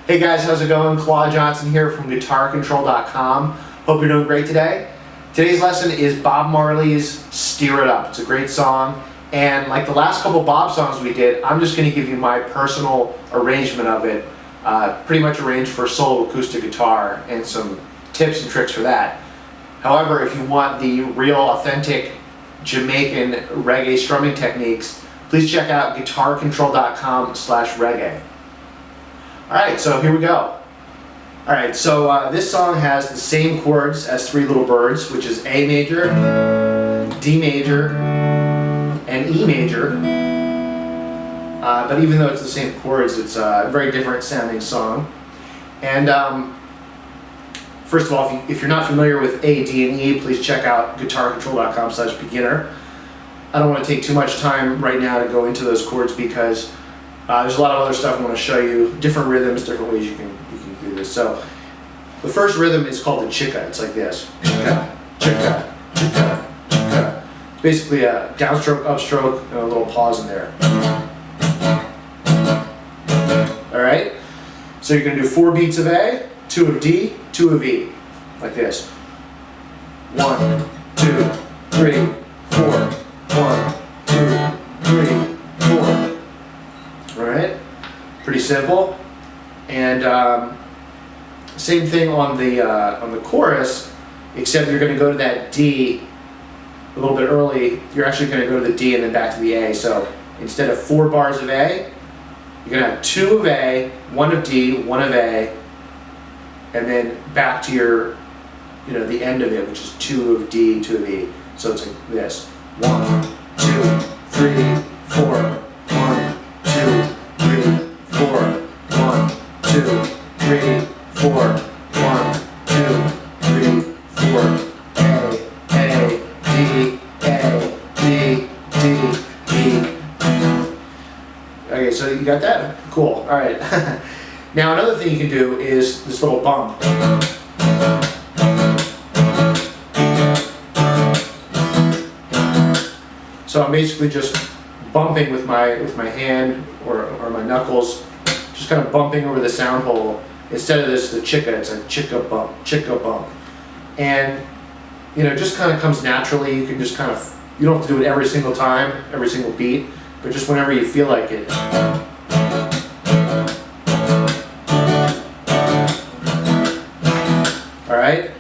Hey guys, how's it going? Claude Johnson here from GuitarControl.com. Hope you're doing great today. Today's lesson is Bob Marley's Steer It Up. It's a great song, and like the last couple Bob songs we did, I'm just going to give you my personal arrangement of it, pretty much arranged for solo acoustic guitar and some tips and tricks for that. However, if you want the real authentic Jamaican reggae strumming techniques, please check out GuitarControl.com/reggae. Alright, so here we go. Alright, so this song has the same chords as Three Little Birds, which is A major, D major, and E major. But even though it's the same chords, it's a very different sounding song. And first of all, if you're not familiar with A, D, and E, please check out GuitarControl.com/beginner. I don't want to take too much time right now to go into those chords because there's a lot of other stuff I want to show you, different rhythms, different ways you can do this. So the first rhythm is called the chica. It's like this. Chica, chica, chica, chica. It's basically a downstroke, upstroke, and a little pause in there. Alright? So you're going to do 4 beats of A, 2 of D, 2 of E. Like this. 1, 2, 3, 4. 1, 2, 3, 4. Alright? Pretty simple. And same thing on the chorus, except you're going to go to that D a little bit early. You're actually going to go to the D and then back to the A. So instead of 4 bars of A, you're going to have 2 of A, 1 of D, 1 of A, and then back to your, the end of it, which is 2 of D, 2 of E. So it's like this. 1, 2, 3, 4. 1, 2, 3, 4. 1, 2, 3, 4. 1, 2, 3, 4. A, D, A, D, D, E. Okay, so you got that? Cool. All right. Now another thing you can do is this little bump. So I'm basically just bumping with my hand or my knuckles, just kind of bumping over the sound hole. Instead of the chica, it's a chica bump, chica bump. And it just kind of comes naturally. You can just you don't have to do it every single time, every single beat, but just whenever you feel like it. All right.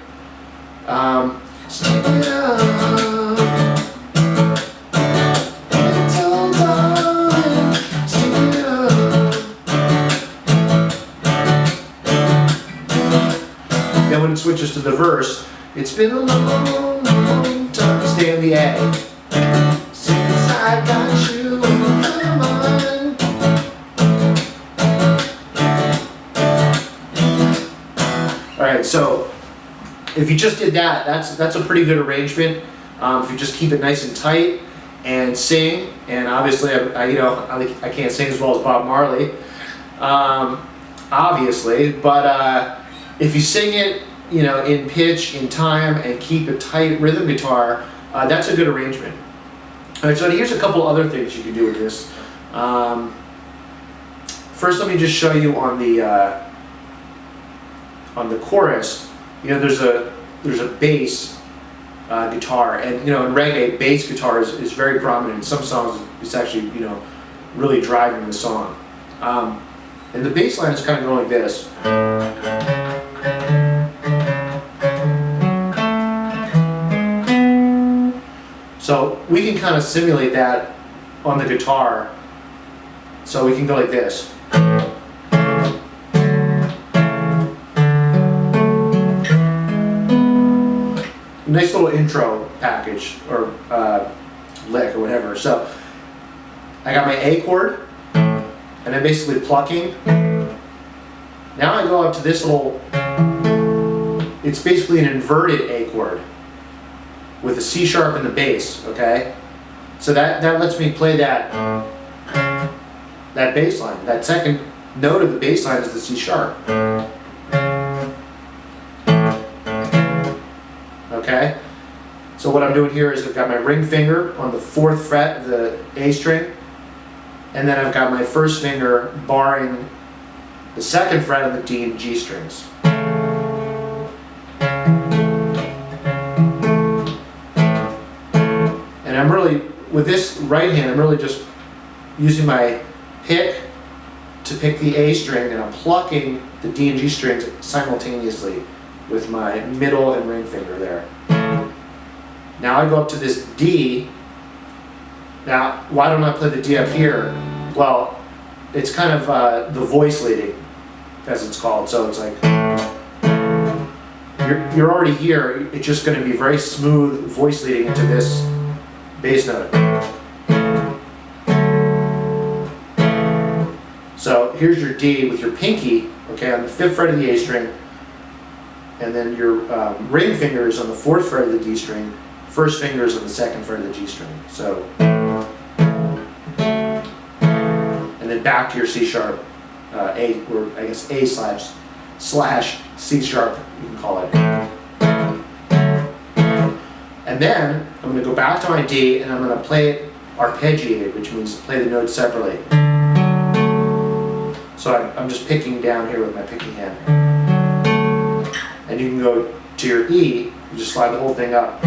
Then when it switches to the verse, it's been a long, long time to stay in the A. Since I got you in my mind. Alright, so if you just did that, that's a pretty good arrangement. If you just keep it nice and tight and sing, and obviously I can't sing as well as Bob Marley, obviously, but if you sing it, in pitch, in time, and keep a tight rhythm guitar, that's a good arrangement. All right, so here's a couple other things you can do with this. First, let me just show you on the chorus. There's a bass guitar, and in reggae, bass guitar is very prominent. In some songs, it's actually really driving the song. And the bass line is kind of going like this. So we can kind of simulate that on the guitar. So we can go like this. Nice little intro package or lick or whatever. So I got my A chord, and I'm basically plucking. Now I go up to this little, it's basically an inverted A chord with a C sharp in the bass, okay? So that lets me play that bass line. That second note of the bass line is the C sharp. Okay? So what I'm doing here is I've got my ring finger on the 4th fret of the A string, and then I've got my first finger barring the second fret of the D and G strings. And I'm really, with this right hand, I'm really just using my pick to pick the A string, and I'm plucking the D and G strings simultaneously with my middle and ring finger there. Now I go up to this D. Now, why don't I play the D up here? Well, it's kind of the voice leading, as it's called. So it's like, you're already here. It's just going to be very smooth voice leading into this bass note. So here's your D with your pinky, okay, on the 5th fret of the A string, and then your ring finger is on the 4th fret of the D string, first finger is on the 2nd fret of the G string. So, and then back to your C sharp, A, or I guess A slash C sharp, you can call it. And then I'm going to go back to my D, and I'm going to play it arpeggiated, which means play the notes separately. So I'm just picking down here with my picking hand. And you can go to your E, you just slide the whole thing up.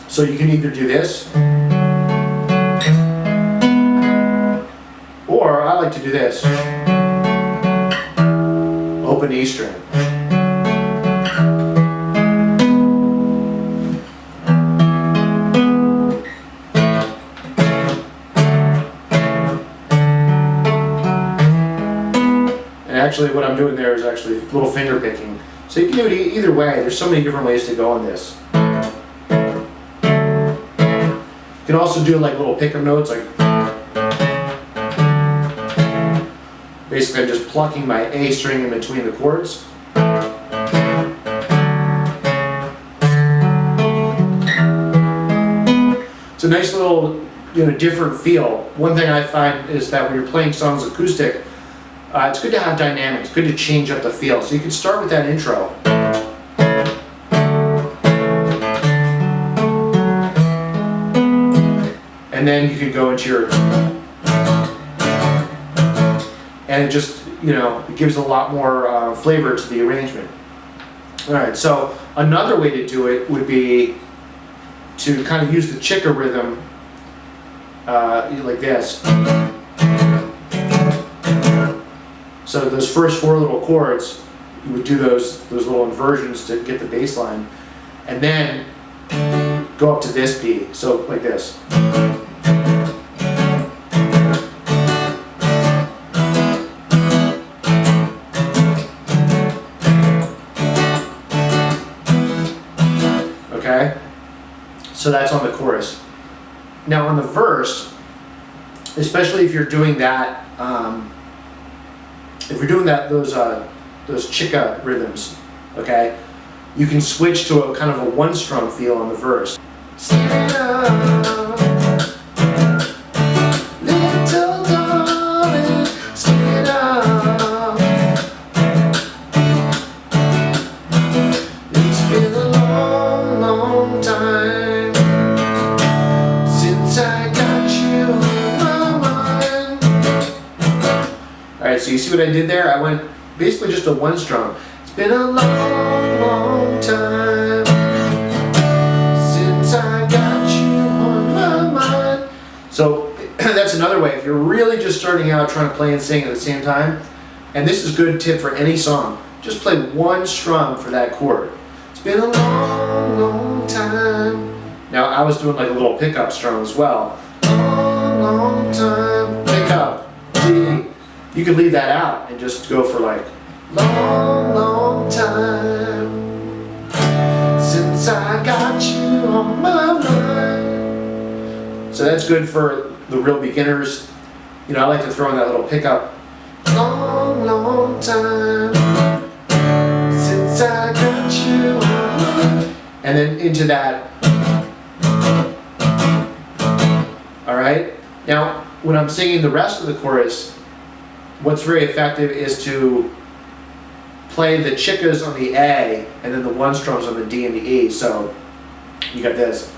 So you can either do this, or I like to do this. Open E string. Actually, what I'm doing there is actually a little finger picking. So you can do it either way. There's so many different ways to go on this. You can also do like little pickup notes, like basically I'm just plucking my A string in between the chords. It's a nice little, different feel. One thing I find is that when you're playing songs acoustic, it's good to have dynamics, good to change up the feel. So you can start with that intro. And then you can go into your, and it just, it gives a lot more flavor to the arrangement. Alright, so another way to do it would be to kind of use the chica rhythm like this. So those first 4 little chords, you would do those little inversions to get the bass line, and then go up to this B, so like this. Okay? So that's on the chorus. Now on the verse, especially if you're doing that, if you're doing those chica rhythms, okay, you can switch to a kind of a 1-strum feel on the verse. Little darling, sing it out. It's been a long, long time since I got you on my mind. Alright, so you see what I did there? I went basically just a 1-strum. It's been a long, long time since I got you on my mind. So that's another way. If you're really just starting out trying to play and sing at the same time, and this is a good tip for any song, just play 1 strum for that chord. It's been a long, long time. Now I was doing like a little pickup strum as well. Long, long time, pickup, D. You could leave that out and just go for like long, long time since I got you on my mind. So that's good for the real beginners. I like to throw in that little pickup. Long, long time since I got you on my mind. And then into that. Alright? Now, when I'm singing the rest of the chorus, what's very effective is to play the chicas on the A and then the 1-strums on the D and the E. So you got this.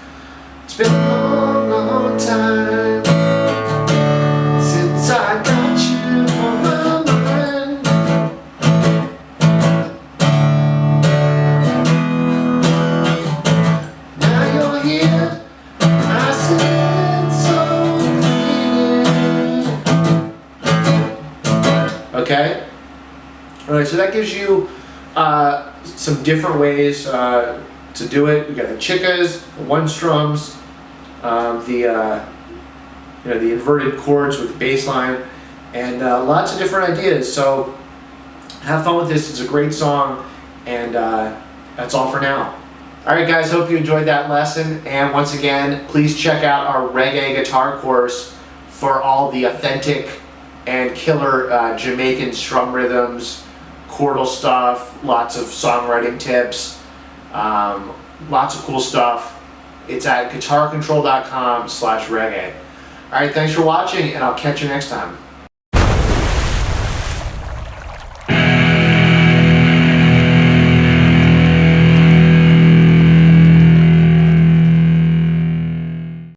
It's been a long, long time since I got you Okay? Alright, so that gives you some different ways to do it. We got the chickas, the one strums, the inverted chords with the bass line, and lots of different ideas. So have fun with this. It's a great song, and that's all for now. Alright guys, hope you enjoyed that lesson, and once again, please check out our reggae guitar course for all the authentic and killer Jamaican strum rhythms, chordal stuff, lots of songwriting tips, lots of cool stuff. It's at guitarcontrol.com/reggae. Alright, thanks for watching, and I'll catch you next time.